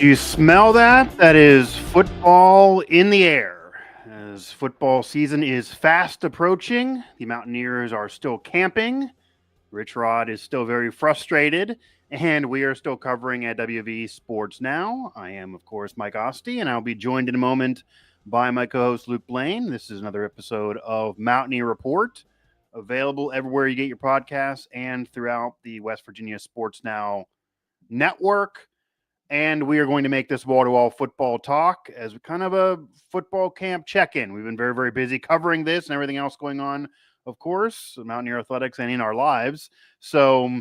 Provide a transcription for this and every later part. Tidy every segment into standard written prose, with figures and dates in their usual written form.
you smell that? That is football in the air. As football season is fast approaching, the Mountaineers are still camping. Rich Rod is still very frustrated, and we are still covering at WVU Sports Now. I am, of course, Mike Asti, and I'll be joined in a moment by my co-host Luke Blain. This is another episode of Mountaineer Report, available everywhere you get your podcasts and throughout the West Virginia Sports Now network. And we are going to make this wall-to-wall football talk as kind of a football camp check-in. We've been very, very busy covering this and everything else going on, of course, Mountaineer Athletics and in our lives. So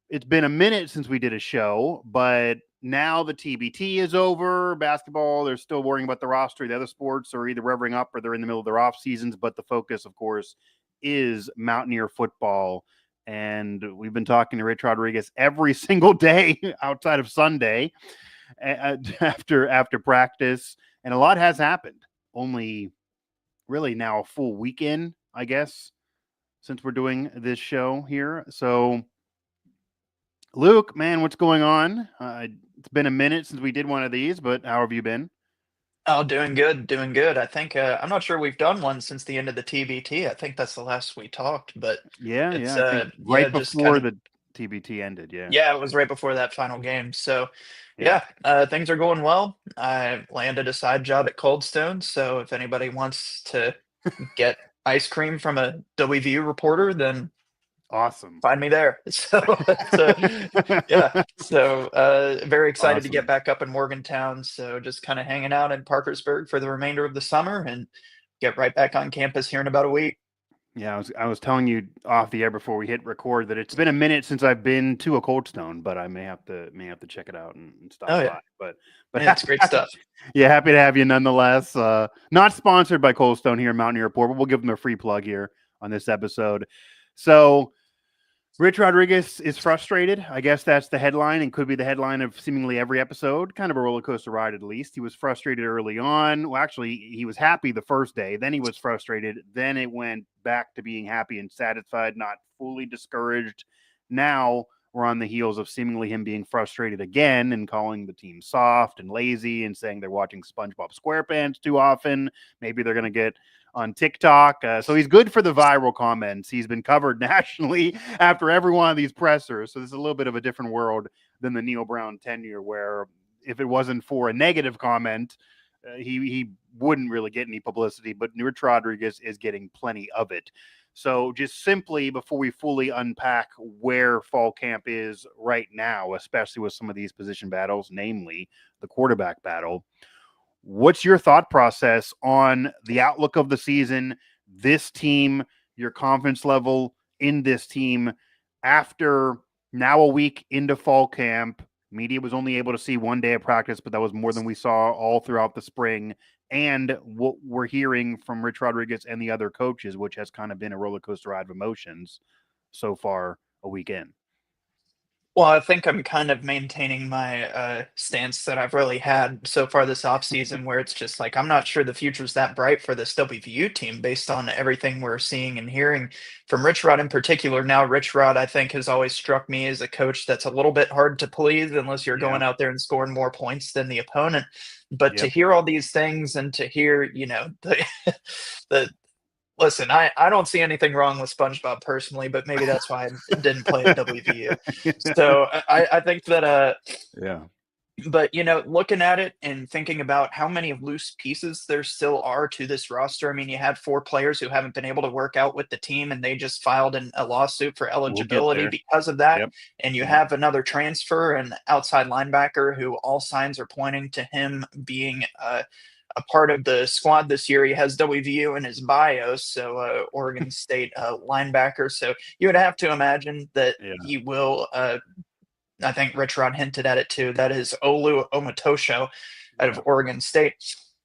it's been a minute since we did a show, but now the TBT is over. Basketball, they're still worrying about the roster. The other sports are either revving up or they're in the middle of their off seasons, but the focus, of course, is Mountaineer football. And we've been talking to Rich Rodriguez every single day outside of Sunday after practice. And a lot has happened. Only really now a full weekend, I guess, since we're doing this show here. So, Luke, man, what's going on? It's been a minute since we did one of these, but how have you been? Oh, doing good, doing good. I think I'm not sure we've done one since the end of the TBT. I think that's the last we talked, but Yeah, it's I think yeah, right just kind before of the TBT ended. Yeah, yeah, it was right before that final game. So yeah. yeah, things are going well. I landed a side job at Cold Stone, so if anybody wants to get ice cream from a WVU reporter, then Awesome. find me there. So it's yeah. So very excited to get Awesome. back up in Morgantown. So just kind of hanging out in Parkersburg for the remainder of the summer and get right back on campus here in about a week. Yeah, I was telling you off the air before we hit record that it's been a minute since I've been to a Cold Stone, but I may have to check it out and stop Oh by. yeah, But yeah, it's great stuff. yeah, happy to have you nonetheless. Not sponsored by Cold Stone here in Mountaineer Report, but we'll give them a free plug here on this episode. So Rich Rodriguez is frustrated. I guess that's the headline and could be the headline of seemingly every episode. Kind of a roller coaster ride, at least. He was frustrated early on. Well, actually, he was happy the first day. Then he was frustrated. Then it went back to being happy and satisfied, not fully discouraged. Now we're on the heels of seemingly him being frustrated again and calling the team soft and lazy and saying they're watching SpongeBob SquarePants too often. Maybe they're going to get on TikTok. So he's good for the viral comments. He's been covered nationally after every one of these pressers. So this is a little bit of a different world than the Neil Brown tenure, where if it wasn't for a negative comment, he wouldn't really get any publicity. But Rich Rodriguez is getting plenty of it. So just simply before we fully unpack where fall camp is right now, especially with some of these position battles, namely the quarterback battle, what's your thought process on the outlook of the season, this team, your confidence level in this team after now a week into fall camp? Media was only able to see one day of practice, but that was more than we saw all throughout the spring. And what we're hearing from Rich Rodriguez and the other coaches, which has kind of been a roller coaster ride of emotions so far a weekend. Well, I think I'm kind of maintaining my stance that I've really had so far this offseason, where it's just like I'm not sure the future's that bright for this WVU team based on everything we're seeing and hearing from Rich Rod in particular. Now, Rich Rod, I think, has always struck me as a coach that's a little bit hard to please unless you're Yeah. going out there and scoring more points than the opponent. But to Yep. hear all these things and to hear, the listen, I don't see anything wrong with SpongeBob personally, but maybe that's why I didn't play at WVU. So I think that Yeah. but looking at it and thinking about how many loose pieces there still are to this roster. I mean, you had four players who haven't been able to work out with the team, and they just filed a lawsuit for We'll get eligibility there. because of that. Yep. And you Yep. have another transfer, an outside linebacker, who all signs are pointing to him being a part of the squad this year. He has WVU in his bio, so Oregon State linebacker. So you would have to imagine that Yeah. he will. I think Rich Rod hinted at it too. That is Olu Omatosho out of Yeah. Oregon State.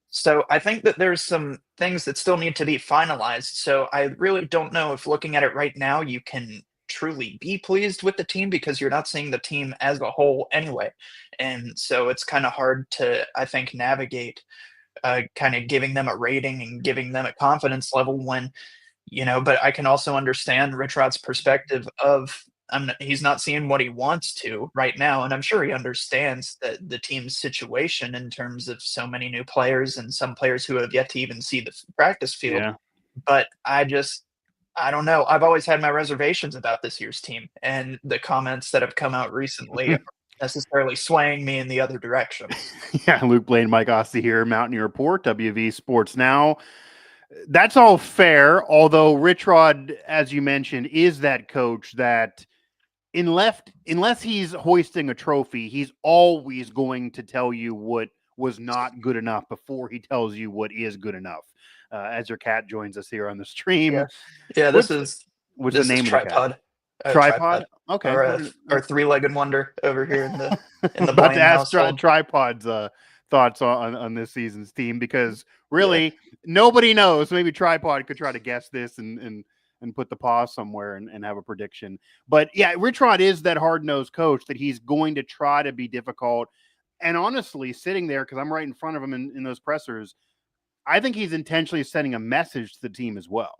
So I think that there's some things that still need to be finalized. So I really don't know if looking at it right now, you can truly be pleased with the team because you're not seeing the team as a whole anyway. And so it's kind of hard to, I think, navigate kind of giving them a rating and giving them a confidence level when, but I can also understand Rich Rod's perspective of he's not seeing what he wants to right now, and I'm sure he understands that the team's situation in terms of so many new players and some players who have yet to even see the practice field. Yeah. But I don't know. I've always had my reservations about this year's team, and the comments that have come out recently aren't necessarily swaying me in the other direction. Yeah, Luke Blain, Mike Asti here, Mountaineer Report, WV Sports Now. That's all fair, although Rich Rod, as you mentioned, is that coach that unless he's hoisting a trophy, he's always going to tell you what was not good enough before he tells you what is good enough. As your cat joins us here on the stream. Yeah. Yeah, What's the name of the cat? Tripod. Tripod? Okay. Our three-legged wonder over here in the About Blain to ask household. Tripod's thoughts on this season's team, because really nobody knows. Maybe Tripod could try to guess this and put the pause somewhere and have a prediction. But yeah, Rich Rod is that hard-nosed coach that he's going to try to be difficult. And honestly, sitting there, because I'm right in front of him in those pressers, I think he's intentionally sending a message to the team as well,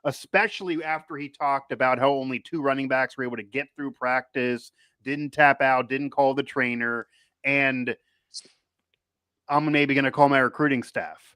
especially after he talked about how only 2 running backs were able to get through practice, didn't tap out, didn't call the trainer, and I'm maybe going to call my recruiting staff.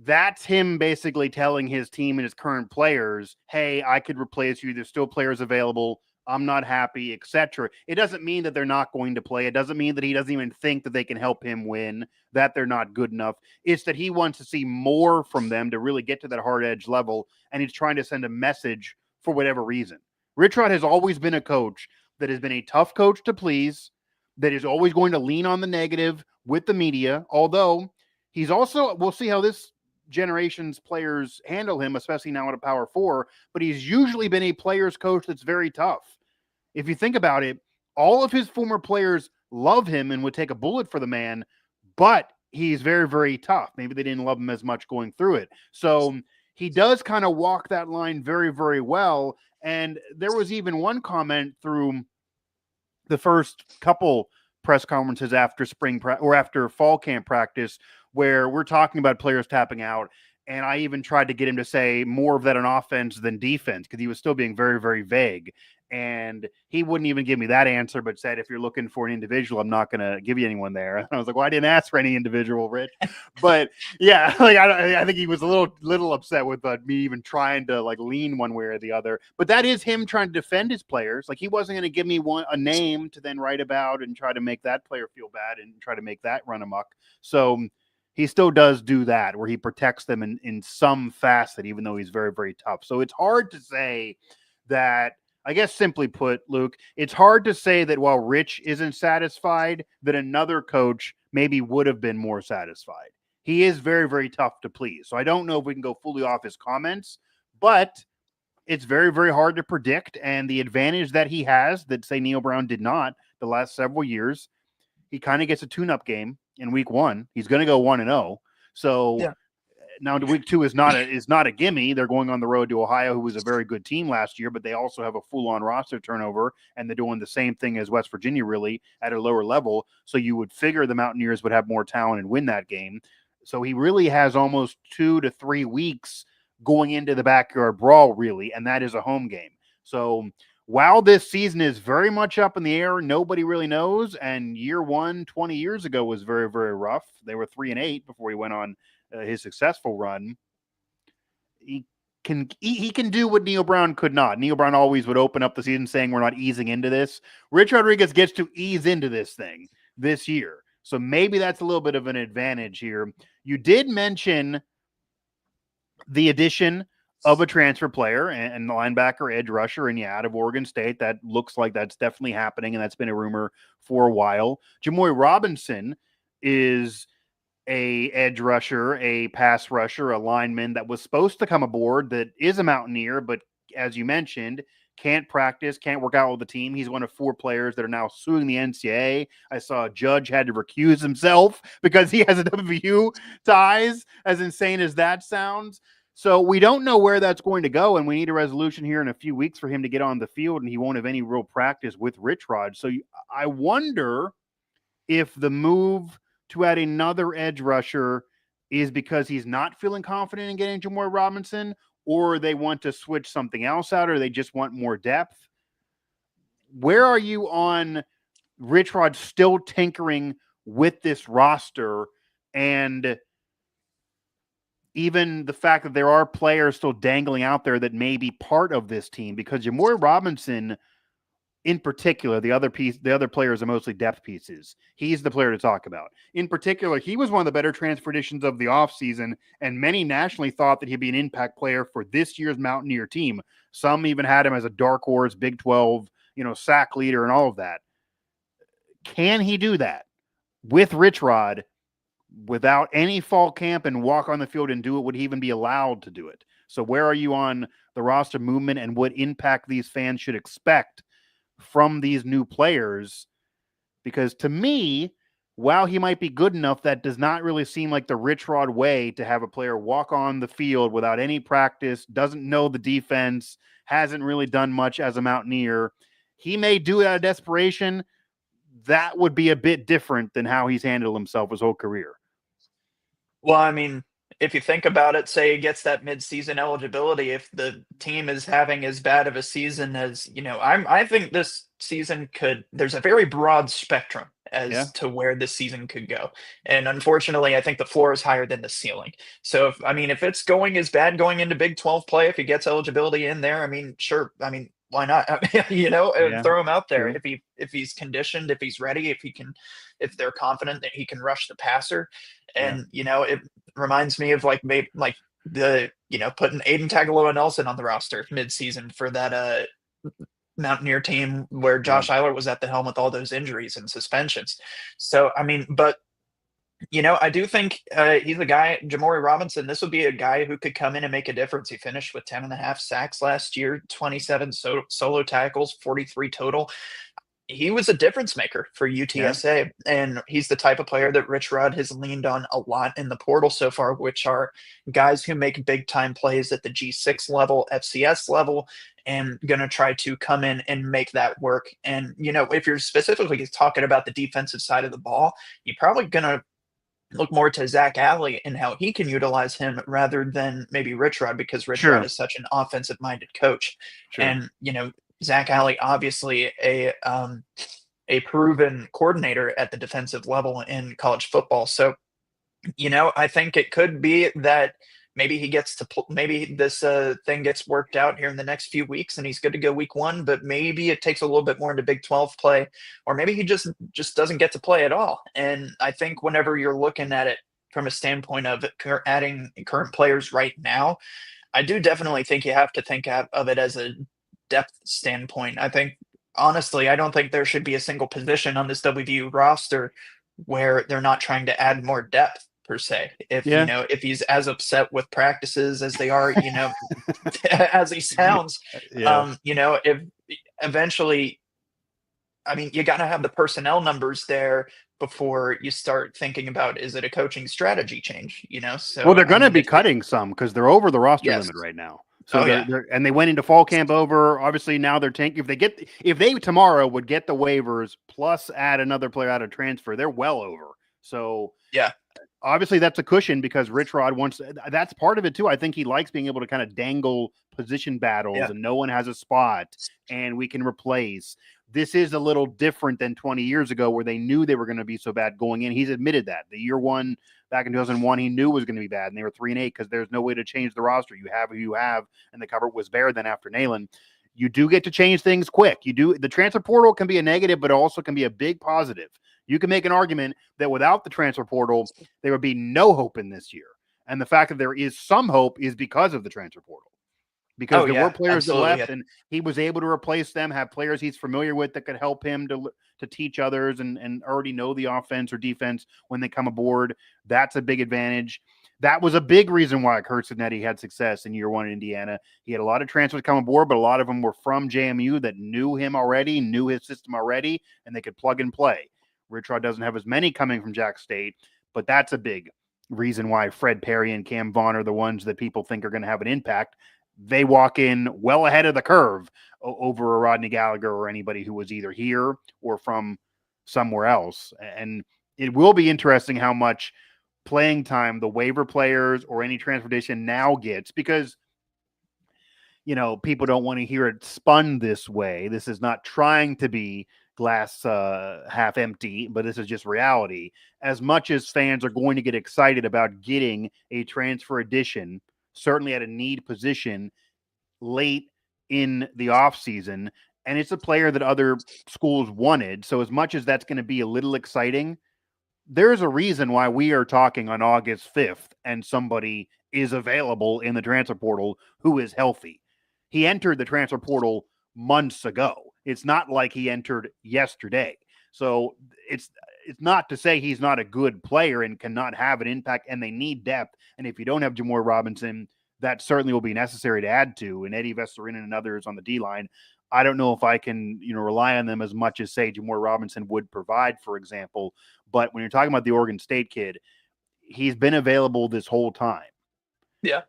That's him basically telling his team and his current players, hey, I could replace you. There's still players available. I'm not happy, etc. It doesn't mean that they're not going to play. It doesn't mean that he doesn't even think that they can help him win, that they're not good enough. It's that he wants to see more from them to really get to that hard edge level, and he's trying to send a message for whatever reason. Rich Rod has always been a coach that has been a tough coach to please, that is always going to lean on the negative with the media, although he's also, we'll see how this generation's players handle him, especially now at a Power 4, but he's usually been a player's coach that's very tough. If you think about it, all of his former players love him and would take a bullet for the man, but he's very, very tough. Maybe they didn't love him as much going through it. So he does kind of walk that line very, very well. And there was even one comment through the first couple press conferences after after fall camp practice where we're talking about players tapping out. And I even tried to get him to say more of that on offense than defense, because he was still being very, very vague. And he wouldn't even give me that answer, but said, if you're looking for an individual, I'm not going to give you anyone there. And I was like, well, I didn't ask for any individual, Rich. But yeah, like I think he was a little upset with me even trying to like lean one way or the other. But that is him trying to defend his players. Like he wasn't going to give me a name to then write about and try to make that player feel bad and try to make that run amok. So he still does do that, where he protects them in some facet, even though he's very, very tough. So it's hard to say that, I guess simply put, Luke, it's hard to say that while Rich isn't satisfied, that another coach maybe would have been more satisfied. He is very, very tough to please. So I don't know if we can go fully off his comments, but it's very, very hard to predict. And the advantage that he has that, say, Neil Brown did not the last several years, he kind of gets a tune-up game in week 1. He's going to go 1-0. So now week 2 is not a gimme. They're going on the road to Ohio, who was a very good team last year, but they also have a full-on roster turnover, and they're doing the same thing as West Virginia, really, at a lower level. So you would figure the Mountaineers would have more talent and win that game. So he really has almost 2 to 3 weeks going into the backyard brawl, really, and that is a home game. So while this season is very much up in the air, nobody really knows, and year 1 20 years ago was very, very rough. They were 3-8 before he went on his successful run. He can do what Neil Brown could not. Neil Brown always would open up the season saying we're not easing into this. Rich Rodriguez gets to ease into this thing this year. So maybe that's a little bit of an advantage here. You did mention the addition of a transfer player and linebacker, edge rusher, and out of Oregon State. That looks like that's definitely happening, and that's been a rumor for a while. Jamoy Robinson is a edge rusher, a pass rusher, a lineman that was supposed to come aboard that is a Mountaineer, but as you mentioned, can't practice, can't work out with the team. He's one of 4 players that are now suing the NCAA. I saw a judge had to recuse himself because he has a WVU ties, as insane as that sounds. So we don't know where that's going to go, and we need a resolution here in a few weeks for him to get on the field, and he won't have any real practice with Rich Rod. So I wonder if the move to add another edge rusher is because he's not feeling confident in getting Jamoy Robinson, or they want to switch something else out, or they just want more depth. where are you on Rich Rod still tinkering with this roster, and even the fact that there are players still dangling out there that may be part of this team? Because Jamori Robinson, in particular, the other players are mostly depth pieces. He's the player to talk about. In particular, he was one of the better transfer additions of the offseason, and many nationally thought that he'd be an impact player for this year's Mountaineer team. Some even had him as a dark horse, Big 12, sack leader and all of that. Can he do that with Rich Rod without any fall camp and walk on the field and do it? Would he even be allowed to do it? So where are you on the roster movement and what impact these fans should expect from these new players? Because to me, while he might be good enough, that does not really seem like the Rich Rod way to have a player walk on the field without any practice, doesn't know the defense, hasn't really done much as a Mountaineer. He may do it out of desperation. That would be a bit different than how he's handled himself his whole career. Well, I mean, if you think about it, say he gets that midseason eligibility, if the team is having as bad of a season as, I think this season there's a very broad spectrum as to where this season could go. And unfortunately, I think the floor is higher than the ceiling. So if it's going as bad going into Big 12 play, if he gets eligibility in there, sure. Why not? Throw him out there. True. If he's conditioned, if he's ready, if they're confident that he can rush the passer. And it reminds me of maybe the putting Aiden Tagaloa Nelson on the roster mid-season for that Mountaineer team where Josh Eiler was at the helm with all those injuries and suspensions. So but I do think he's a guy, Jamori Robinson. This would be a guy who could come in and make a difference. He finished with 10.5 sacks last year, 27 solo tackles, 43 total. He was a difference maker for UTSA, and he's the type of player that Rich Rod has leaned on a lot in the portal so far, which are guys who make big time plays at the G6 level, FCS level, and going to try to come in and make that work. And, if you're specifically talking about the defensive side of the ball, you're probably going to look more to Zach Alley and how he can utilize him rather than maybe Rich Rod, because Rich Rod is such an offensive minded coach. And, Zach Alley, obviously a proven coordinator at the defensive level in college football. So, I think it could be that maybe he gets to maybe this thing gets worked out here in the next few weeks and he's good to go week 1, but maybe it takes a little bit more into Big 12 play, or maybe he just doesn't get to play at all. And I think whenever you're looking at it from a standpoint of adding current players right now, I do definitely think you have to think of it as a depth standpoint. I think, honestly, I don't think there should be a single position on this WVU roster where they're not trying to add more depth per se. If he's as upset with practices as they are, as he sounds, if eventually, you got to have the personnel numbers there before you start thinking about, is it a coaching strategy change? So they're going to be cutting some because they're over the roster limit right now. So and they went into fall camp over. Obviously, now they're tanking. If they tomorrow would get the waivers plus add another player out of transfer, they're well over. So obviously that's a cushion because Rich Rod wants. That's part of it too. I think he likes being able to kind of dangle position battles and no one has a spot and we can replace. This is a little different than 20 years ago where they knew they were going to be so bad going in. He's admitted that the year one back in 2001, he knew it was going to be bad and they were 3-8 because there's no way to change the roster. You have who you have, and the cupboard was bare then after Nayland. You do get to change things quick. The transfer portal can be a negative, but also can be a big positive. You can make an argument that without the transfer portal, there would be no hope in this year. And the fact that there is some hope is because of the transfer portal. Because there were players that left and he was able to replace them, have players he's familiar with that could help him to teach others and already know the offense or defense when they come aboard. That's a big advantage. That was a big reason why Kurt Signetti had success in year 1 in Indiana. He had a lot of transfers come aboard, but a lot of them were from JMU that knew him already, knew his system already, and they could plug and play. Rich Rod doesn't have as many coming from Jack State, but that's a big reason why Fred Perry and Cam Vaughn are the ones that people think are going to have an impact. They walk in well ahead of the curve over a Rodney Gallagher or anybody who was either here or from somewhere else. And it will be interesting how much playing time the waiver players or any transportation now gets, because people don't want to hear it spun this way. This is not trying to be glass half empty, but this is just reality. As much as fans are going to get excited about getting a transfer addition, certainly at a need position late in the offseason, and it's a player that other schools wanted. So as much as that's going to be a little exciting, there's a reason why we are talking on August 5th and somebody is available in the transfer portal who is healthy. He entered the transfer portal months ago. It's not like he entered yesterday. So it's not to say he's not a good player and cannot have an impact, and they need depth. And if you don't have Jamor Robinson, that certainly will be necessary to add to. And Eddie Vesserinen and others on the D-line, I don't know if I can, rely on them as much as, say, Jamor Robinson would provide, for example. But when you're talking about the Oregon State kid, he's been available this whole time.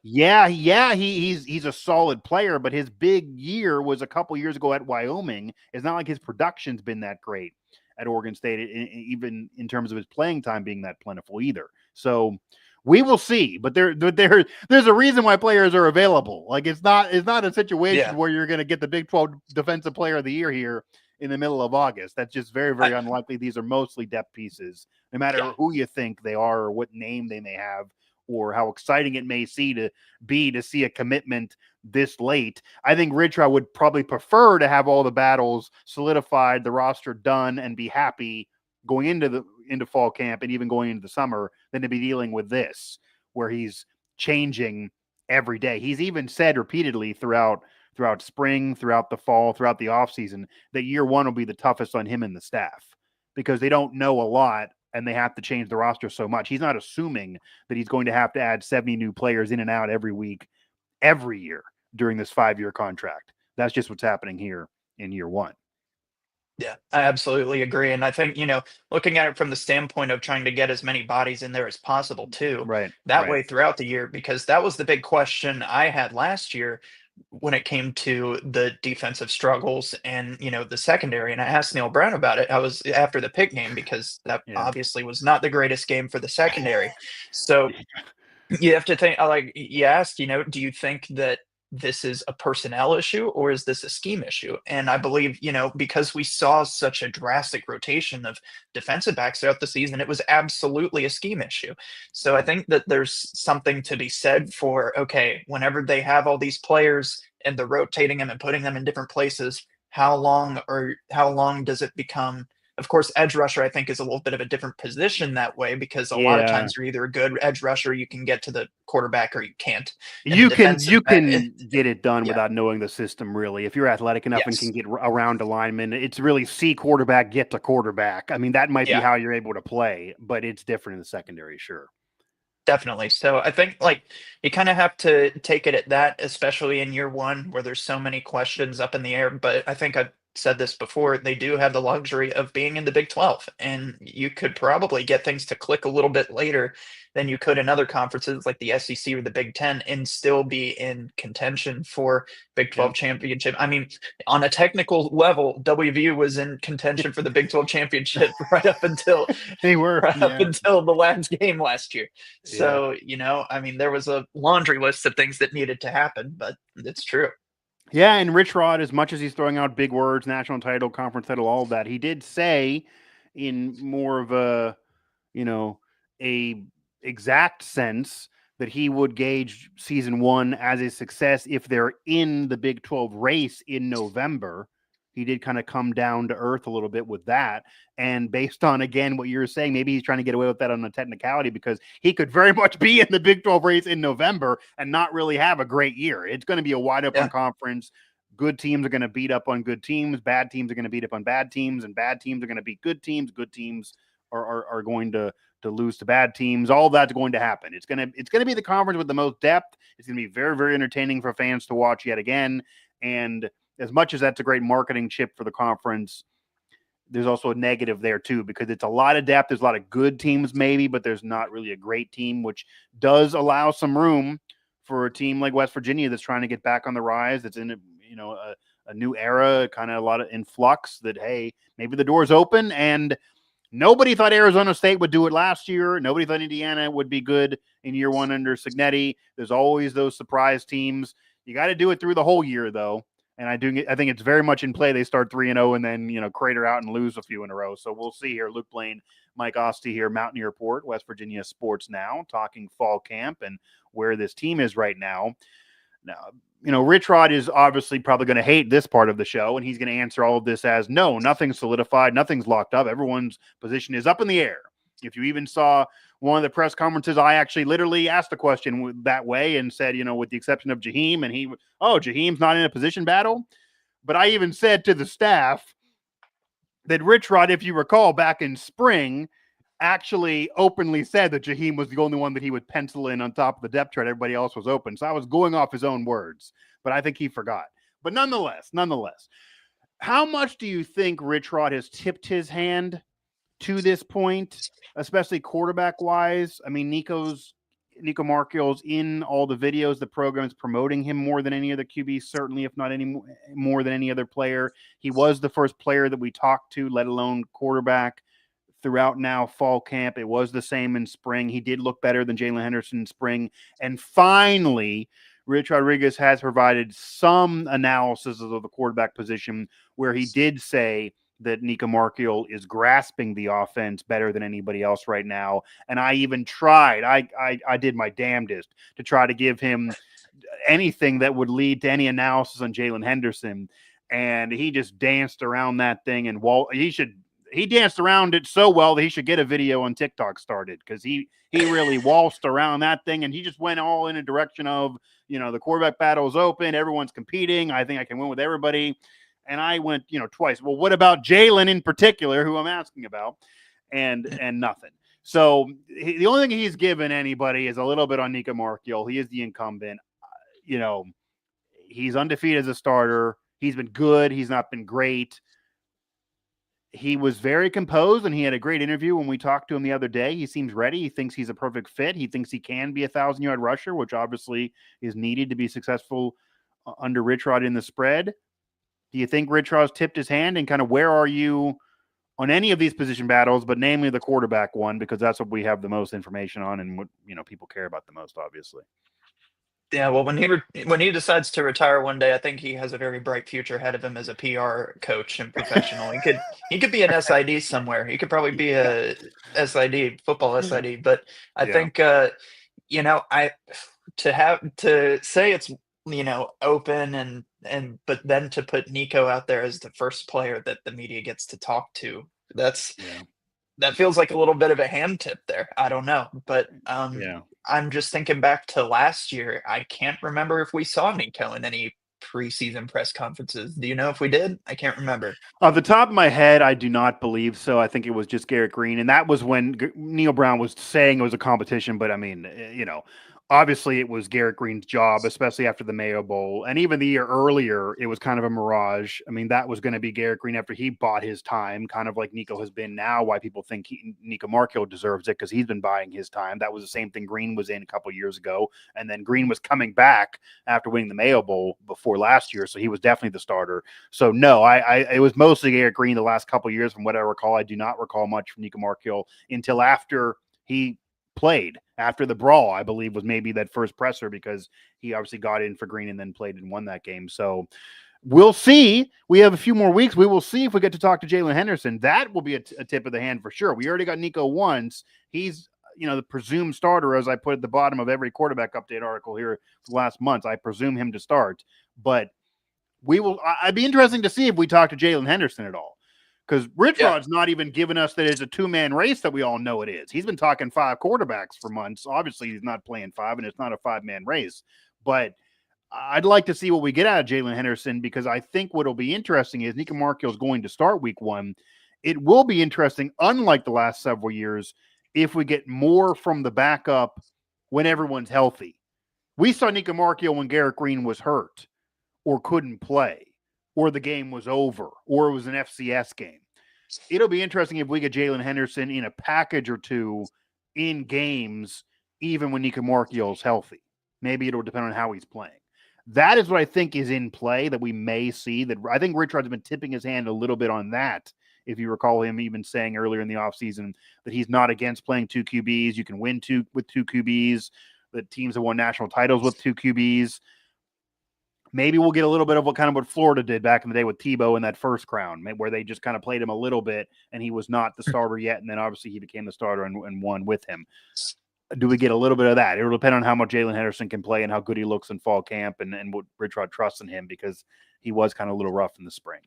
Yeah, he's a solid player, but his big year was a couple years ago at Wyoming. It's not like his production's been that great at Oregon State, even in terms of his playing time being that plentiful either. So we will see, but there's a reason why players are available. Like it's not a situation where you're going to get the Big 12 Defensive Player of the Year here in the middle of August. That's just very, very unlikely. These are mostly depth pieces, no matter who you think they are or what name they may have, or how exciting it may see a commitment this late. I think Rich Rod would probably prefer to have all the battles solidified, the roster done, and be happy going into fall camp and even going into the summer than to be dealing with this, where he's changing every day. He's even said repeatedly throughout spring, throughout the fall, throughout the offseason, that year one will be the toughest on him and the staff because they don't know a lot and they have to change the roster so much. He's not assuming that he's going to have to add 70 new players in and out every week, every year during this 5-year contract. That's just what's happening here in year one. Yeah, I absolutely agree. And I think, looking at it from the standpoint of trying to get as many bodies in there as possible too, that way throughout the year, because that was the big question I had last year when it came to the defensive struggles and, the secondary. And I asked Neil Brown about it. I was after the pick game because that obviously was not the greatest game for the secondary. So you have to think, you asked, do you think that this is a personnel issue or is this a scheme issue? And I believe, because we saw such a drastic rotation of defensive backs throughout the season, it was absolutely a scheme issue. So I think that there's something to be said for, okay, whenever they have all these players and they're rotating them and putting them in different places, how long does it become? Of course, edge rusher, I think, is a little bit of a different position that way because a lot of times you're either a good edge rusher, you can get to the quarterback, or you can't. And you can get it done without knowing the system, really. If you're athletic enough and can get around a lineman, it's really see quarterback, get to quarterback. I mean, that might be how you're able to play, but it's different in the secondary, sure. Definitely. So I think you kind of have to take it at that, especially in year one where there's so many questions up in the air. But I think I've said this before, they do have the luxury of being in the Big 12, and you could probably get things to click a little bit later than you could in other conferences like the SEC or the Big 10 and still be in contention for Big 12 championship. I mean, on a technical level, WVU was in contention for the Big 12 championship right up until until the last game last year. So, I mean, there was a laundry list of things that needed to happen, but it's true. Yeah, and Rich Rod, as much as he's throwing out big words, national title, conference title, all of that, he did say in more of a exact sense that he would gauge season one as a success if they're in the Big 12 race in November. He did kind of come down to earth a little bit with that. And based on, again, what you're saying, maybe he's trying to get away with that on a technicality because he could very much be in the Big 12 race in November and not really have a great year. It's going to be a wide open conference. Good teams are going to beat up on good teams. Bad teams are going to beat up on bad teams, and bad teams are going to beat good teams. Good teams are going to lose to bad teams. All that's going to happen. It's going to be the conference with the most depth. It's going to be very, very entertaining for fans to watch yet again. And as much as that's a great marketing chip for the conference, there's also a negative there too, because it's a lot of depth. There's a lot of good teams maybe, but there's not really a great team, which does allow some room for a team like West Virginia that's trying to get back on the rise. That's in a new era, kind of a lot of influx that, hey, maybe the door's open. And nobody thought Arizona State would do it last year. Nobody thought Indiana would be good in year one under Cignetti. There's always those surprise teams. You got to do it through the whole year, though. And I think it's very much in play. They start 3-0 and then, crater out and lose a few in a row. So we'll see here. Luke Blain, Mike Asti here, Mountaineer Report, West Virginia Sports Now, talking fall camp and where this team is right now. Now, Rich Rod is obviously probably going to hate this part of the show, and he's going to answer all of this as, no, nothing's solidified, nothing's locked up. Everyone's position is up in the air. If you even saw one of the press conferences, I actually literally asked the question that way and said, with the exception of Jaheim, and Jaheim's not in a position battle. But I even said to the staff that Rich Rod, if you recall, back in spring, actually openly said that Jaheim was the only one that he would pencil in on top of the depth chart. Everybody else was open. So I was going off his own words, but I think he forgot. But nonetheless, how much do you think Rich Rod has tipped his hand to this point, especially quarterback-wise? I mean, Nico Marchiol's in all the videos. The program's promoting him more than any other QB, certainly, if not any more than any other player. He was the first player that we talked to, let alone quarterback, throughout now fall camp. It was the same in spring. He did look better than Jalen Henderson in spring. And finally, Rich Rodriguez has provided some analysis of the quarterback position where he did say that Nico Marchiol is grasping the offense better than anybody else right now. And I even tried, I did my damnedest to try to give him anything that would lead to any analysis on Jalen Henderson. And he just danced around that thing, and he danced around it so well that he should get a video on TikTok started, because he really waltzed around that thing, and he just went all in a direction of, the quarterback battle is open. Everyone's competing. I think I can win with everybody. And I went, twice. Well, what about Jalen in particular, who I'm asking about? And nothing. So the only thing he's given anybody is a little bit on Nico Marchiol. He is the incumbent. He's undefeated as a starter. He's been good. He's not been great. He was very composed, and he had a great interview when we talked to him the other day. He seems ready. He thinks he's a perfect fit. He thinks he can be a 1,000-yard rusher, which obviously is needed to be successful under Rich Rod in the spread. Do you think Rich Rod's tipped his hand, and kind of where are you on any of these position battles, but namely the quarterback one, because that's what we have the most information on and what people care about the most, obviously. Yeah, well, when he decides to retire one day, I think he has a very bright future ahead of him as a PR coach and professional. He could be an SID somewhere. He could probably be a SID, football SID. But I think to say it's open but then to put Nico out there as the first player that the media gets to talk to, that feels like a little bit of a hand tip there. I don't know, but I'm just thinking back to last year. I can't remember if we saw Nico in any preseason press conferences. Do you know if we did? I can't remember. Off the top of my head, I do not believe so. I think it was just Garrett Green, and that was when Neil Brown was saying it was a competition. But I mean, obviously it was Garrett Green's job, especially after the Mayo Bowl. And even the year earlier, it was kind of a mirage. I mean, that was going to be Garrett Green after he bought his time, kind of like Nico has been now, why people think Nico Marchiol deserves it, because he's been buying his time. That was the same thing Green was in a couple years ago. And then Green was coming back after winning the Mayo Bowl before last year, so he was definitely the starter. So no, it was mostly Garrett Green the last couple of years from what I recall. I do not recall much from Nico Marchiol until after he played, after the brawl, I believe, was maybe that first presser, because he obviously got in for Green and then played and won that game. So we'll see. We have a few more weeks. We will see if we get to talk to Jalen Henderson. That will be a tip of the hand for sure. We already got Nico once. He's the presumed starter, as I put at the bottom of every quarterback update article here last month. I presume him to start, but I'd be interesting to see if we talk to Jalen Henderson at all. Because Rich Rod's not even giving us that it's a two-man race that we all know it is. He's been talking 5 quarterbacks for months. Obviously, he's not playing 5, and it's not a 5-man race. But I'd like to see what we get out of Jalen Henderson, because I think what will be interesting is Nico Marchiol is going to start week 1. It will be interesting, unlike the last several years, if we get more from the backup when everyone's healthy. We saw Nico Marchiol when Garrett Green was hurt or couldn't play, or the game was over, or it was an FCS game. It'll be interesting if we get Jalen Henderson in a package or two in games, even when Nico Marchiol's healthy. Maybe it'll depend on how he's playing. That is what I think is in play that we may see. That I think Rich Rod's been tipping his hand a little bit on that. If you recall him even saying earlier in the offseason that he's not against playing 2 QBs. You can win with 2 QBs. The teams have won national titles with 2 QBs. maybe we'll get a little bit of what Florida did back in the day with Tebow in that first crown, where they just kind of played him a little bit and he was not the starter yet. And then obviously he became the starter and won with him. Do we get a little bit of that? It will depend on how much Jalen Henderson can play and how good he looks in fall camp and what Rich Rod trusts in him, because he was kind of a little rough in the spring.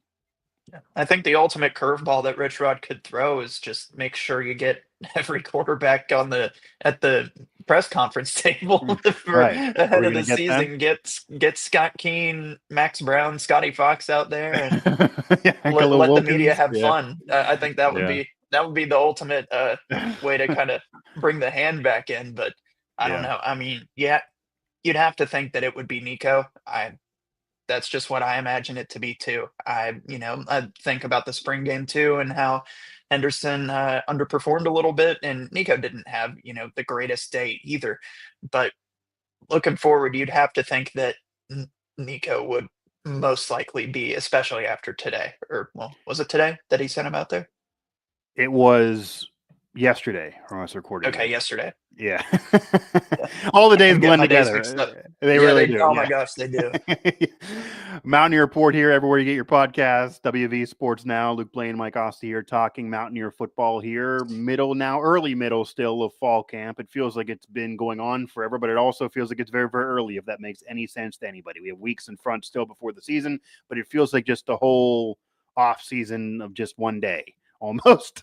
Yeah. I think the ultimate curveball that Rich Rod could throw is just make sure you get every quarterback at the press conference table Right. ahead of the season. Get Scott Keen, Max Brown, Scotty Fox out there, and yeah, let the media Wilkins. have fun. I think that would Yeah. be the ultimate way to kind of bring the hand back in. But I don't Yeah. know. I mean, yeah, you'd have to think that it would be Nico. That's just what I imagine it to be too. I think about the spring game too and how Henderson underperformed a little bit, and Nico didn't have the greatest day either. But looking forward, you'd have to think that Nico would most likely be, especially after today. Or well, was it today that he sent him out there? It was yesterday when I was recording. Okay, yesterday. Yeah. Yeah. All the days I'm getting blend my days together. mixed up. They Yeah, really they do. oh yeah. my gosh, they do. Mountaineer Report here, everywhere you get your podcasts. WVU Sports Now. Luke Blain, Mike Asti here, talking Mountaineer football here. Early middle still of fall camp. It feels like it's been going on forever, but it also feels like it's very, very early, if that makes any sense to anybody. We have weeks in front still before the season, but it feels like just a whole off season of just one day almost,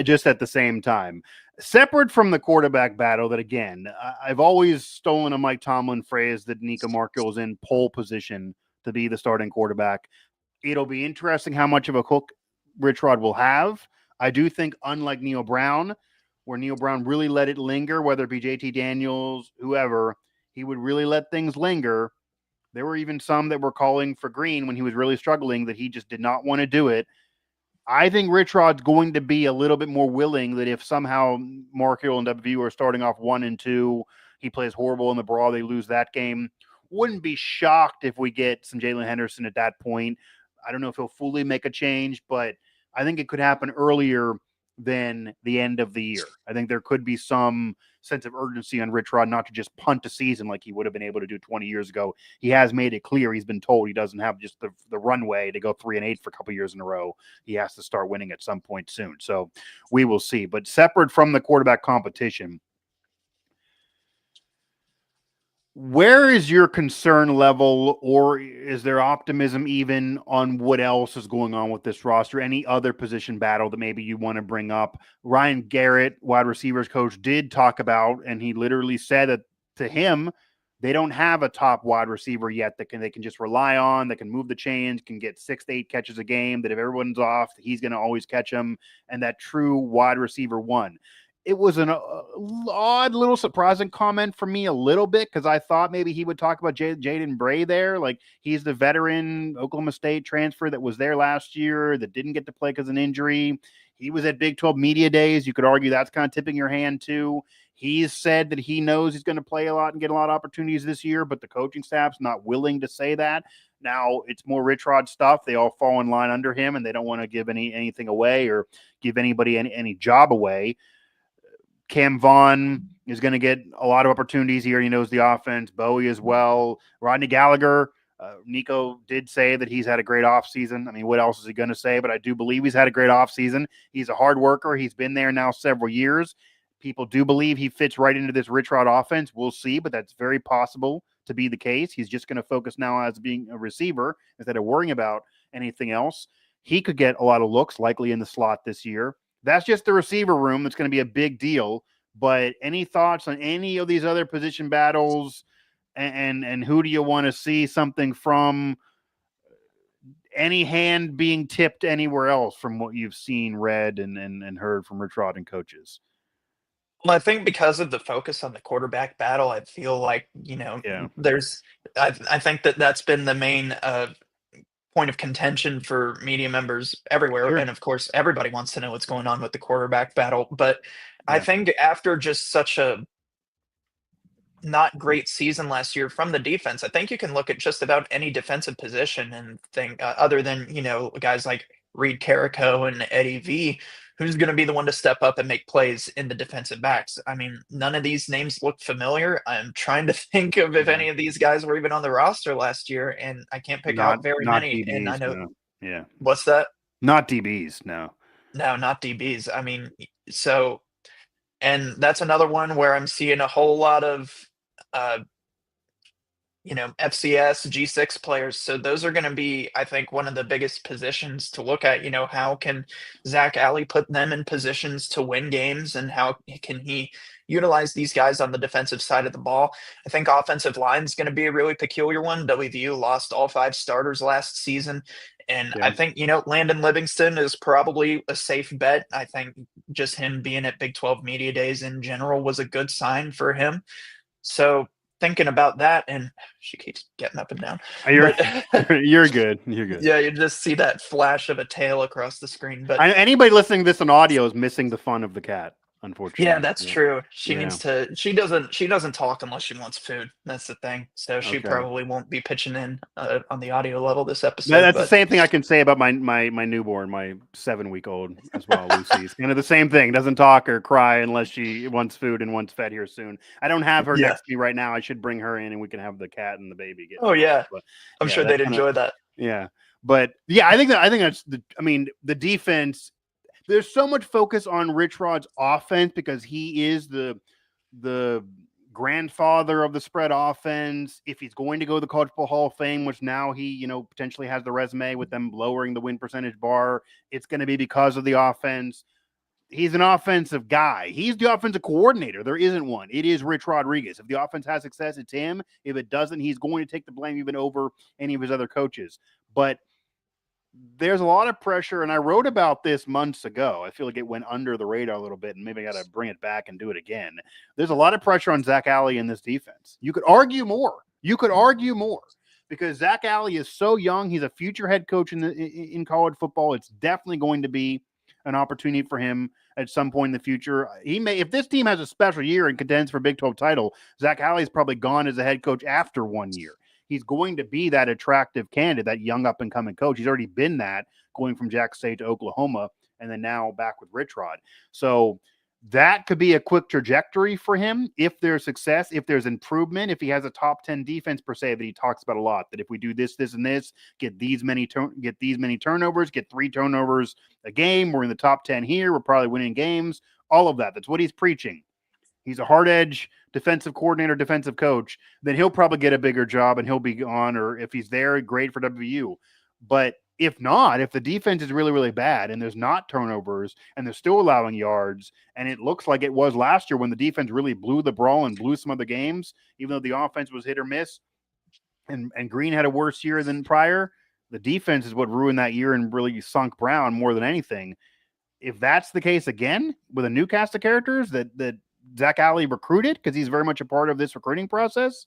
just at the same time. Separate from the quarterback battle, that again, I've always stolen a Mike Tomlin phrase that Nico Markell is in pole position to be the starting quarterback. It'll be interesting how much of a hook Rich Rod will have. I do think, unlike Neil Brown, where Neil Brown really let it linger, whether it be JT Daniels, whoever, he would really let things linger. There were even some that were calling for Green when he was really struggling, that he just did not want to do it. I think Rich Rod's going to be a little bit more willing that if somehow Markell and WVU are starting off 1-2, he plays horrible in the brawl, they lose that game. Wouldn't be shocked if we get some Jalen Henderson at that point. I don't know if he'll fully make a change, but I think it could happen earlier than the end of the year. I think there could be some sense of urgency on Rich Rod not to just punt a season like he would have been able to do 20 years ago. He has made it clear, he's been told he doesn't have just the runway to go 3-8 for a couple years in a row. He has to start winning at some point soon. So we will see. But separate from the quarterback competition, where is your concern level, or is there optimism even on what else is going on with this roster? Any other position battle that maybe you want to bring up? Ryan Garrett, wide receivers coach, did talk about, and he literally said that to him, they don't have a top wide receiver yet that they can just rely on, that can move the chains, can get 6 to 8 catches a game, that if everyone's off, he's going to always catch them, and that true wide receiver one. It was an odd little surprising comment for me a little bit, because I thought maybe he would talk about Jaden Bray there. Like, he's the veteran Oklahoma State transfer that was there last year that didn't get to play because of an injury. He was at Big 12 Media Days. You could argue that's kind of tipping your hand too. He's said that he knows he's going to play a lot and get a lot of opportunities this year, but the coaching staff's not willing to say that. Now, it's more Rich Rod stuff. They all fall in line under him, and they don't want to give anything away or give anybody any job away. Cam Vaughn is going to get a lot of opportunities here. He knows the offense. Bowie as well. Rodney Gallagher. Nico did say that he's had a great offseason. I mean, what else is he going to say? But I do believe he's had a great offseason. He's a hard worker. He's been there now several years. People do believe he fits right into this Rich Rod offense. We'll see, but that's very possible to be the case. He's just going to focus now as being a receiver instead of worrying about anything else. He could get a lot of looks, likely in the slot this year. That's just the receiver room. That's going to be a big deal. But any thoughts on any of these other position battles, and who do you want to see something from? Any hand being tipped anywhere else from what you've seen, read, and heard from Rich Rod and coaches? Well, I think because of the focus on the quarterback battle, I feel like, Yeah. I think that that's been the main point of contention for media members everywhere. Sure. And of course, everybody wants to know what's going on with the quarterback battle. But I Yeah. think after just such a not great season last year from the defense, I think you can look at just about any defensive position and think, other than, guys like Reed Carrico and Eddie V, who's going to be the one to step up and make plays in the defensive backs? I mean, none of these names look familiar. I'm trying to think of if any of these guys were even on the roster last year, and I can't pick out very Not many. And I DBs, know no. Yeah. what's that? Not DBs, no. No, not DBs. I mean, so, and that's another one where I'm seeing a whole lot of, uh, FCS, G6 players. So those are going to be, I think, one of the biggest positions to look at. How can Zach Alley put them in positions to win games, and how can he utilize these guys on the defensive side of the ball? I think offensive line is going to be a really peculiar one. WVU lost all 5 starters last season. And Yeah. I think, Landon Livingston is probably a safe bet. I think just him being at Big 12 Media Days in general was a good sign for him. So thinking about that, and she keeps getting up and down. You're, But you're good. You're good. yeah, you just see that flash of a tail across the screen. But Anybody listening to this on audio is missing the fun of the cat, unfortunately. yeah, that's true. She Yeah. needs to. She doesn't talk unless she wants food. That's the thing. So she Okay. probably won't be pitching in on the audio level this episode. That's the same thing I can say about my newborn, my 7-week-old as well, Lucy's. Kind of the same thing. Doesn't talk or cry unless she wants food and wants fed here soon. I don't have her next to me right now. I should bring her in and we can have the cat and the baby get. Oh yeah, but, I'm sure they'd enjoy that. Yeah, but yeah, I think that's the defense. There's so much focus on Rich Rod's offense because he is the grandfather of the spread offense. If he's going to go to the College Football Hall of Fame, which now he, potentially has the resume with them lowering the win percentage bar, it's going to be because of the offense. He's an offensive guy. He's the offensive coordinator. There isn't one. It is Rich Rodriguez. If the offense has success, it's him. If it doesn't, he's going to take the blame even over any of his other coaches. But there's a lot of pressure, and I wrote about this months ago. I feel like it went under the radar a little bit, and maybe I got to bring it back and do it again. There's a lot of pressure on Zach Alley in this defense. You could argue more. Because Zach Alley is so young. He's a future head coach in college football. It's definitely going to be an opportunity for him at some point in the future. He may, if this team has a special year and contends for Big 12 title, Zach Alley is probably gone as a head coach after 1 year. He's going to be that attractive candidate, that young up-and-coming coach. He's already been that, going from Jackson State to Oklahoma, and then now back with Rich Rod. So that could be a quick trajectory for him if there's success, if there's improvement, if he has a top 10 defense per se that he talks about a lot, that if we do this, this, and this, get these many turnovers, get 3 turnovers a game, we're in the top 10 here, we're probably winning games, all of that. That's what he's preaching. He's a hard edge defensive coordinator, defensive coach, then he'll probably get a bigger job and he'll be on, or if he's there, great for WVU. But if not, if the defense is really, really bad and there's not turnovers and they're still allowing yards, and it looks like it was last year when the defense really blew the brawl and blew some other games, even though the offense was hit or miss, and Green had a worse year than prior, the defense is what ruined that year and really sunk Brown more than anything. If that's the case again with a new cast of characters that Zach Alley recruited, because he's very much a part of this recruiting process,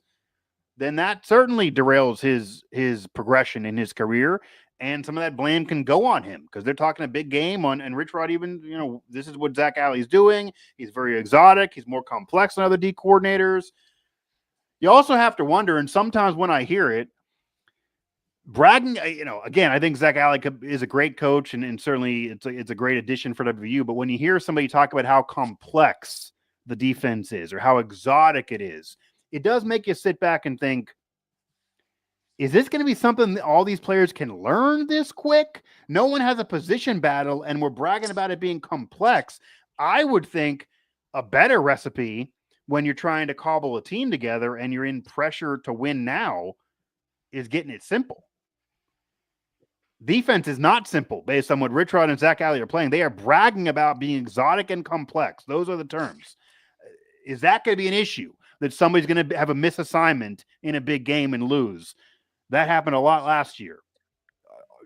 then that certainly derails his progression in his career. And some of that blame can go on him because they're talking a big game on, and Rich Rod even, this is what Zach Alley's doing. He's very exotic. He's more complex than other D coordinators. You also have to wonder, and sometimes when I hear it, bragging, again, I think Zach Alley is a great coach, and certainly it's a great addition for WVU. But when you hear somebody talk about how complex the defense is or how exotic it is, it does make you sit back and think, is this going to be something that all these players can learn this quick? No one has a position battle, and we're bragging about it being complex. I would think a better recipe when you're trying to cobble a team together and you're in pressure to win now is getting it simple. Defense is not simple based on what Rich Rod and Zach Alley are playing. They are bragging about being exotic and complex. Those are the terms. Is that going to be an issue that somebody's going to have a misassignment in a big game and lose? That happened a lot last year.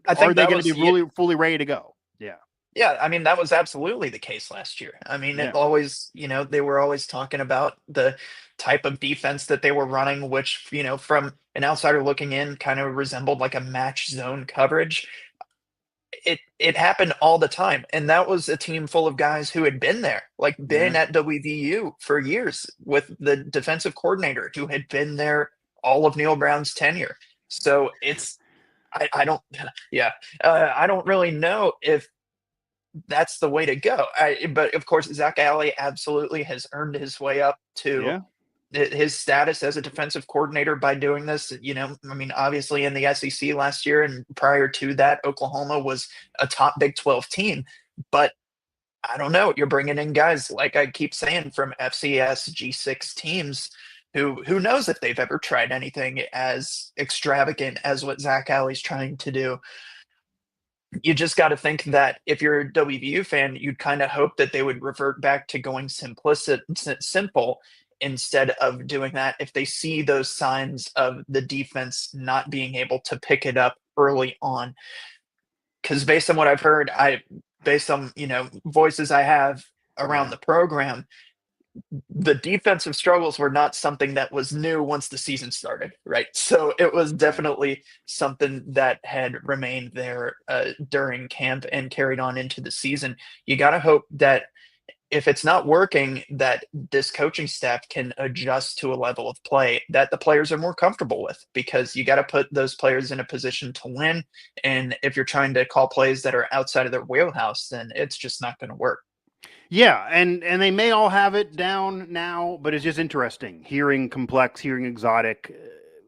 I think are they going to be really fully ready to go? Yeah. Yeah, I mean, that was absolutely the case last year. I mean, it always, they were always talking about the type of defense that they were running, which, from an outsider looking in, kind of resembled like a match zone coverage. It happened all the time. And that was a team full of guys who had been there, like been at WVU for years with the defensive coordinator who had been there all of Neil Brown's tenure. So I don't really know if that's the way to go. But of course, Zach Alley absolutely has earned his way up to Yeah. his status as a defensive coordinator by doing this. I mean, obviously in the SEC last year and prior to that, Oklahoma was a top Big 12 team. But I don't know. You're bringing in guys, like I keep saying, from FCS G6 teams who knows if they've ever tried anything as extravagant as what Zach Alley's trying to do. You just got to think that if you're a WVU fan, you'd kind of hope that they would revert back to going simple instead of doing that if they see those signs of the defense not being able to pick it up early on. Because based on what I've heard, based on voices I have around Yeah. the program, the defensive struggles were not something that was new once the season started, right? So it was Right. definitely something that had remained there during camp and carried on into the season. You got to hope that if it's not working, that this coaching staff can adjust to a level of play that the players are more comfortable with, because you got to put those players in a position to win. And if you're trying to call plays that are outside of their wheelhouse, then it's just not going to work. Yeah, and they may all have it down now, but it's just interesting hearing complex, hearing exotic,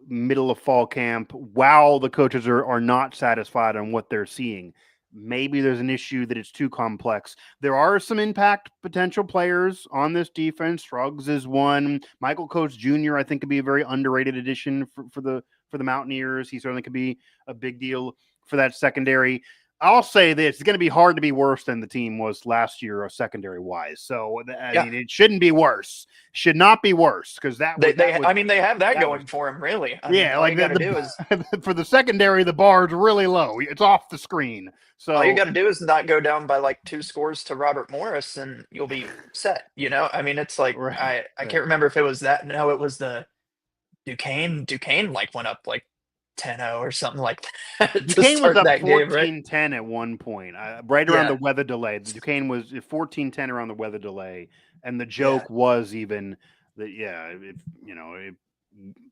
middle of fall camp. While the coaches are not satisfied on what they're seeing, maybe there's an issue that it's too complex. There are some impact potential players on this defense. Ruggs is one. Michael Coates Jr. I think could be a very underrated addition for the Mountaineers. He certainly could be a big deal for that secondary. I'll say this: it's going to be hard to be worse than the team was last year, secondary wise. So I Yeah. mean, it shouldn't be worse. Should not be worse, because I mean, they have that that was going for them, really. I mean, yeah, all like you got to do is for the secondary, the bar is really low. It's off the screen. all you So got to do is not go down by like 2 scores to Robert Morris, and you'll be set. I mean, it's like right, I right. can't remember if it was that. No, it was the Duquesne. Duquesne like went up like 10-0 or something like that to Duquesne was start up that game, right? 14-10 at one point, right around Yeah, the weather delay. Duquesne was 14-10 around the weather delay, and the yeah, joke was even that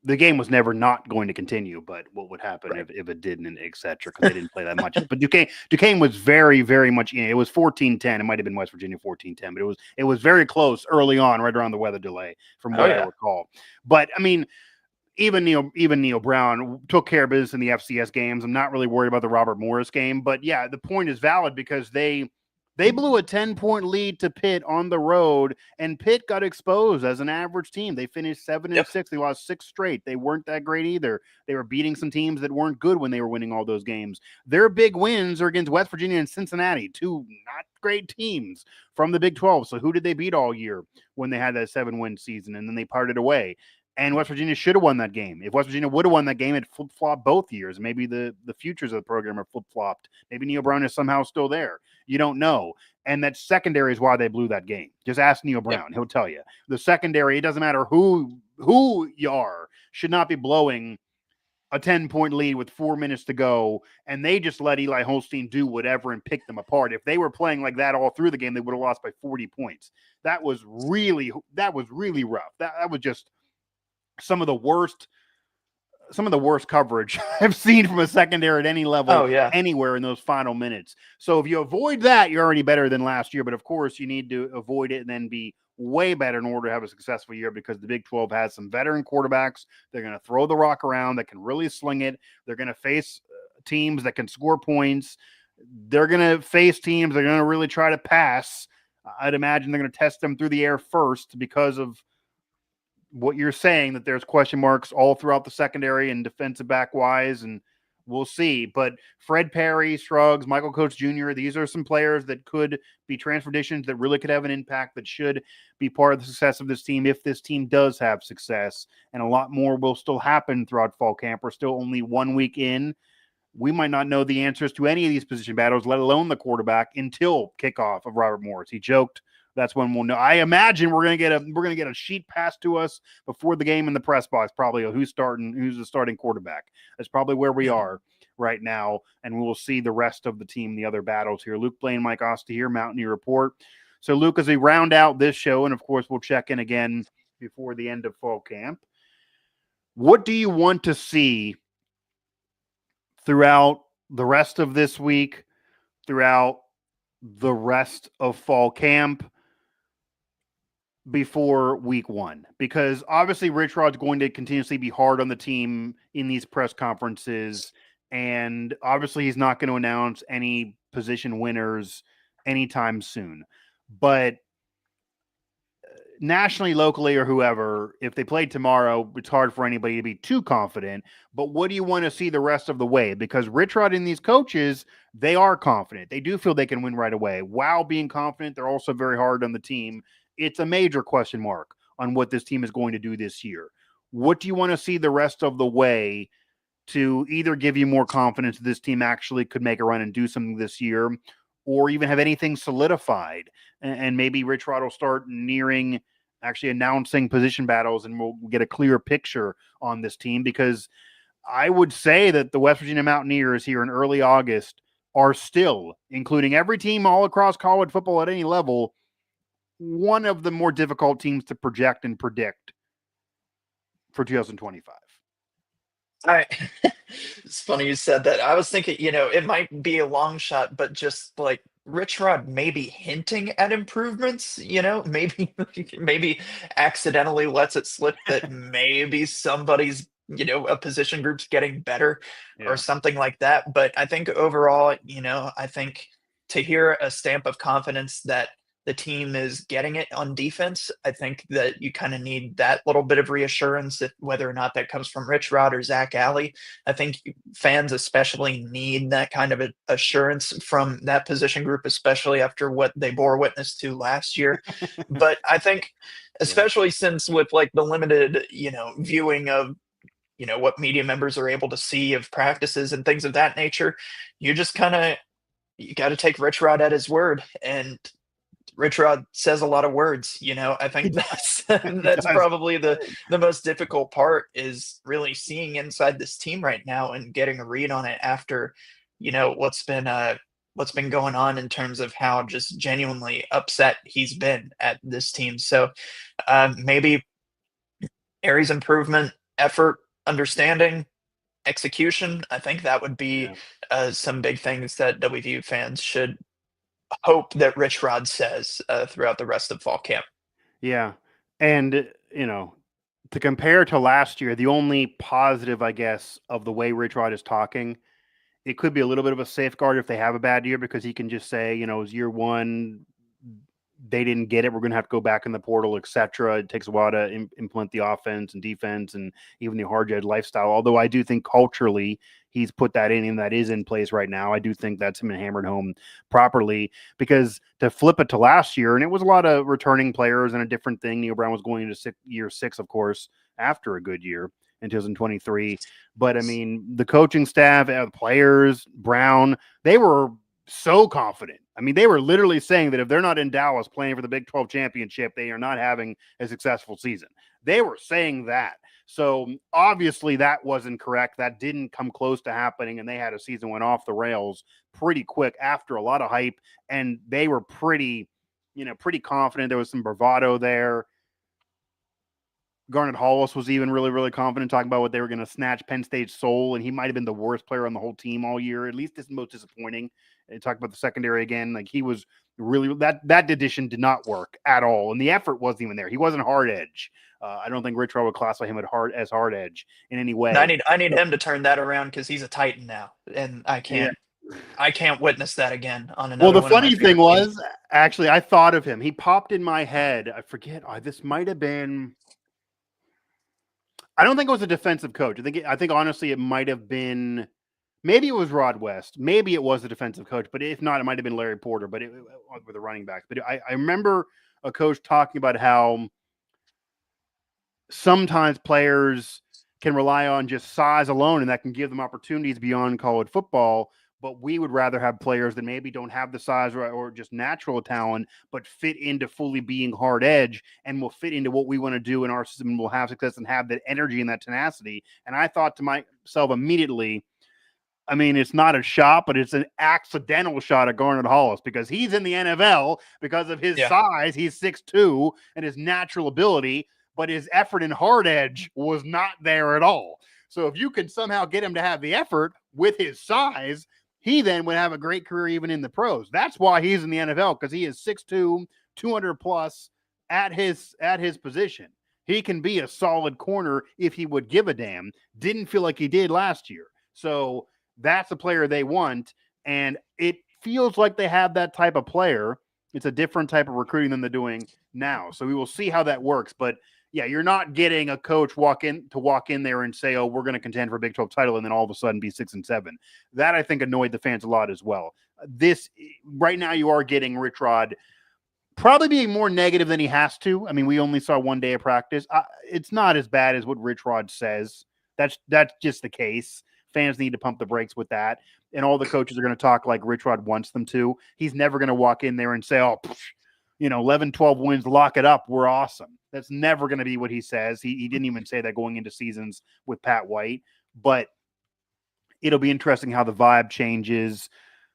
the game was never not going to continue, but what would happen right. if it didn't, etc. Because they didn't play that much. But Duquesne was very, very much. It was 14-10. It might have been West Virginia 14-10, but it was very close early on, right around the weather delay, from Oh what I yeah, recall. But I mean, even Neil Brown took care of business in the FCS games. I'm not really worried about the Robert Morris game, but yeah, the point is valid because they blew a 10-point lead to Pitt on the road, and Pitt got exposed as an average team. They finished 7-6. yep, They lost 6 straight. They weren't that great either. They were beating some teams that weren't good when they were winning all those games. Their big wins are against West Virginia and Cincinnati, two not great teams from the Big 12. So who did they beat all year when they had that 7-win season, and then they parted away? And West Virginia should have won that game. If West Virginia would have won that game, it flip-flopped both years. Maybe the futures of the program are flip-flopped. Maybe Neil Brown is somehow still there. You don't know. And that secondary is why they blew that game. Just ask Neil yep. Brown. He'll tell you. The secondary, it doesn't matter who you are, should not be blowing a 10-point lead with 4 minutes to go, and they just let Eli Holstein do whatever and pick them apart. If they were playing like that all through the game, they would have lost by 40 points. That was really rough. That was just some of the worst coverage I've seen from a secondary at any level Oh yeah, anywhere in those final minutes. So if you avoid that, you're already better than last year. But of course, you need to avoid it and then be way better in order to have a successful year, because the Big 12 has some veteran quarterbacks. They're going to throw the rock around, that can really sling it. They're going to face teams that can score points. They're going to face teams that are going to really try to pass. I'd imagine they're going to test them through the air first, because of what you're saying, that there's question marks all throughout the secondary and defensive back wise, and we'll see. But Fred Perry, Scruggs, Michael Coates Jr., these are some players that could be transfer additions that really could have an impact, that should be part of the success of this team if this team does have success. And a lot more will still happen throughout fall camp. We're still only 1 week in. We might not know the answers to any of these position battles, let alone the quarterback, until kickoff of Robert Morris. He joked that's when we'll know. I imagine we're gonna get a sheet passed to us before the game in the press box, probably of who's the starting quarterback. That's probably where we are right now, and we will see the rest of the team, the other battles here. Luke Blain, Mike Asti here, Mountaineer Report. So, Luke, as we round out this show, and of course we'll check in again before the end of fall camp, what do you want to see throughout the rest of this week, throughout the rest of fall camp before week 1, because obviously Rich Rod's going to continuously be hard on the team in these press conferences, and obviously he's not going to announce any position winners anytime soon. But nationally, locally, or whoever, if they played tomorrow, it's hard for anybody to be too confident. But what do you want to see the rest of the way? Because Rich Rod and these coaches, they are confident. They do feel they can win right away. While being confident, they're also very hard on the team. It's a major question mark on what this team is going to do this year. What do you want to see the rest of the way to either give you more confidence that this team actually could make a run and do something this year, or even have anything solidified? And maybe Rich Rod will start nearing actually announcing position battles, and we'll get a clear picture on this team, because I would say that the West Virginia Mountaineers here in early August are still, including every team all across college football at any level, one of the more difficult teams to project and predict for 2025. It's funny you said that. I was thinking, it might be a long shot, but just like Rich Rod maybe hinting at improvements, maybe maybe accidentally lets it slip that maybe somebody's, a position group's getting better or Yeah. something like that. But I think overall, I think to hear a stamp of confidence that the team is getting it on defense, I think that you kind of need that little bit of reassurance, that whether or not that comes from Rich Rod or Zach Alley. I think fans especially need that kind of assurance from that position group, especially after what they bore witness to last year. But I think, Yeah. especially since with like the limited, viewing of, what media members are able to see of practices and things of that nature, you just kind of, you got to take Rich Rod at his word. And Rich Rod says a lot of words, I think that's He that's does. probably the most difficult part, is really seeing inside this team right now and getting a read on it after, what's been going on in terms of how just genuinely upset he's been at this team. So maybe areas improvement, effort, understanding, execution. I think that would be Yeah. some big things that WVU fans should hope that Rich Rod says throughout the rest of fall camp. Yeah. And, to compare to last year, the only positive, I guess, of the way Rich Rod is talking, it could be a little bit of a safeguard if they have a bad year, because he can just say, it was year 1, they didn't get it, we're going to have to go back in the portal, etc. It takes a while to implement the offense and defense and even the hard edge lifestyle. Although I do think culturally he's put that in, and that is in place right now. I do think that's him hammered home properly, because to flip it to last year, and it was a lot of returning players and a different thing. Neil Brown was going into year 6, of course, after a good year in 2023. But I mean, the coaching staff, the players, Brown, they were so confident. I mean, they were literally saying that if they're not in Dallas playing for the Big 12 championship, they are not having a successful season. They were saying that. So obviously that wasn't correct. That didn't come close to happening, and they had a season went off the rails pretty quick after a lot of hype, and they were pretty confident. There was some bravado there. Garnet Hollis was even really, really confident, talking about what they were going to snatch Penn State's soul, and he might have been the worst player on the whole team all year. At least it's the most disappointing. And talk about the secondary again. Like, he was really, that addition did not work at all, and the effort wasn't even there. He wasn't hard edge. I don't think Rich Rowe would classify him as hard edge in any way. And I need him to turn that around, because he's a Titan now, and I can't witness that again on another. Well, the one of my funny thing favorite was, teams. actually, I thought of him. He popped in my head. I forget. This might have been. I don't think it was a defensive coach. I think honestly, it might have been. Maybe it was Rod West. Maybe it was the defensive coach. But if not, it might have been Larry Porter. But with the running backs. But I remember a coach talking about how sometimes players can rely on just size alone, and that can give them opportunities beyond college football. But we would rather have players that maybe don't have the size or just natural talent, but fit into fully being hard edge and will fit into what we want to do in our system, and will have success and have that energy and that tenacity. And I thought to myself immediately, I mean, it's not a shot, but it's an accidental shot at Garnet Hollis, because he's in the NFL because of his size. He's 6'2", and his natural ability, but his effort in hard edge was not there at all. So if you can somehow get him to have the effort with his size, he then would have a great career even in the pros. That's why he's in the NFL, because he is 6'2", 200 plus at his position. He can be a solid corner if he would give a damn. Didn't feel like he did last year. So that's a player they want, and it feels like they have that type of player. It's a different type of recruiting than they're doing now. So we will see how that works. But yeah, you're not getting a coach walk in there and say, "Oh, we're going to contend for a Big 12 title," and then all of a sudden be 6-7. That I think annoyed the fans a lot as well. This right now, you are getting Rich Rod probably being more negative than he has to. I mean, we only saw one day of practice. It's not as bad as what Rich Rod says. That's just the case. Fans need to pump the brakes with that. And all the coaches are going to talk like Rich Rod wants them to. He's never going to walk in there and say, "Oh, 11, 12 wins, lock it up. We're awesome." That's never going to be what he says. He didn't even say that going into seasons with Pat White. But it'll be interesting how the vibe changes,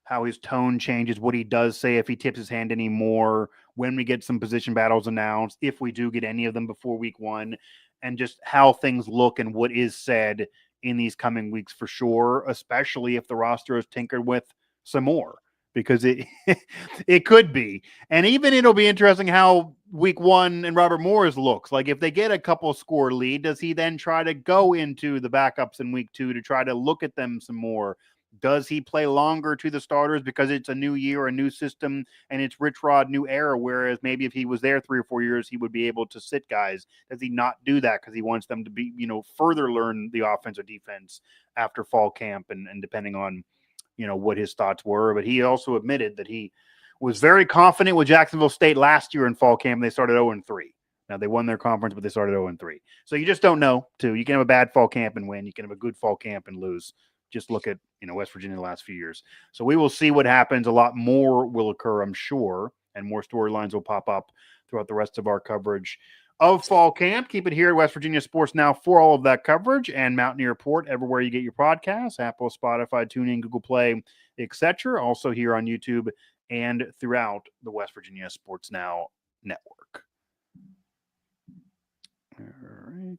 how his tone changes, what he does say, if he tips his hand anymore, when we get some position battles announced, if we do get any of them before week 1, and just how things look and what is said in these coming weeks for sure, especially if the roster is tinkered with some more, because it it could be. And even it'll be interesting how week 1 and Robert Morris looks. Like if they get a couple score lead, does he then try to go into the backups in week 2 to try to look at them some more? Does he play longer to the starters because it's a new year, a new system, and it's Rich Rod, new era, whereas maybe if he was there 3 or 4 years, he would be able to sit guys? Does he not do that because he wants them to be, further learn the offense or defense after fall camp and depending on, what his thoughts were? But he also admitted that he was very confident with Jacksonville State last year in fall camp. They started 0-3. Now, they won their conference, but they started 0-3. So you just don't know, too. You can have a bad fall camp and win. You can have a good fall camp and lose. Just look at, West Virginia the last few years. So we will see what happens. A lot more will occur, I'm sure, and more storylines will pop up throughout the rest of our coverage of fall camp. Keep it here at West Virginia Sports Now for all of that coverage, and Mountaineer Report everywhere you get your podcasts, Apple, Spotify, TuneIn, Google Play, etc. Also here on YouTube and throughout the West Virginia Sports Now network. All right.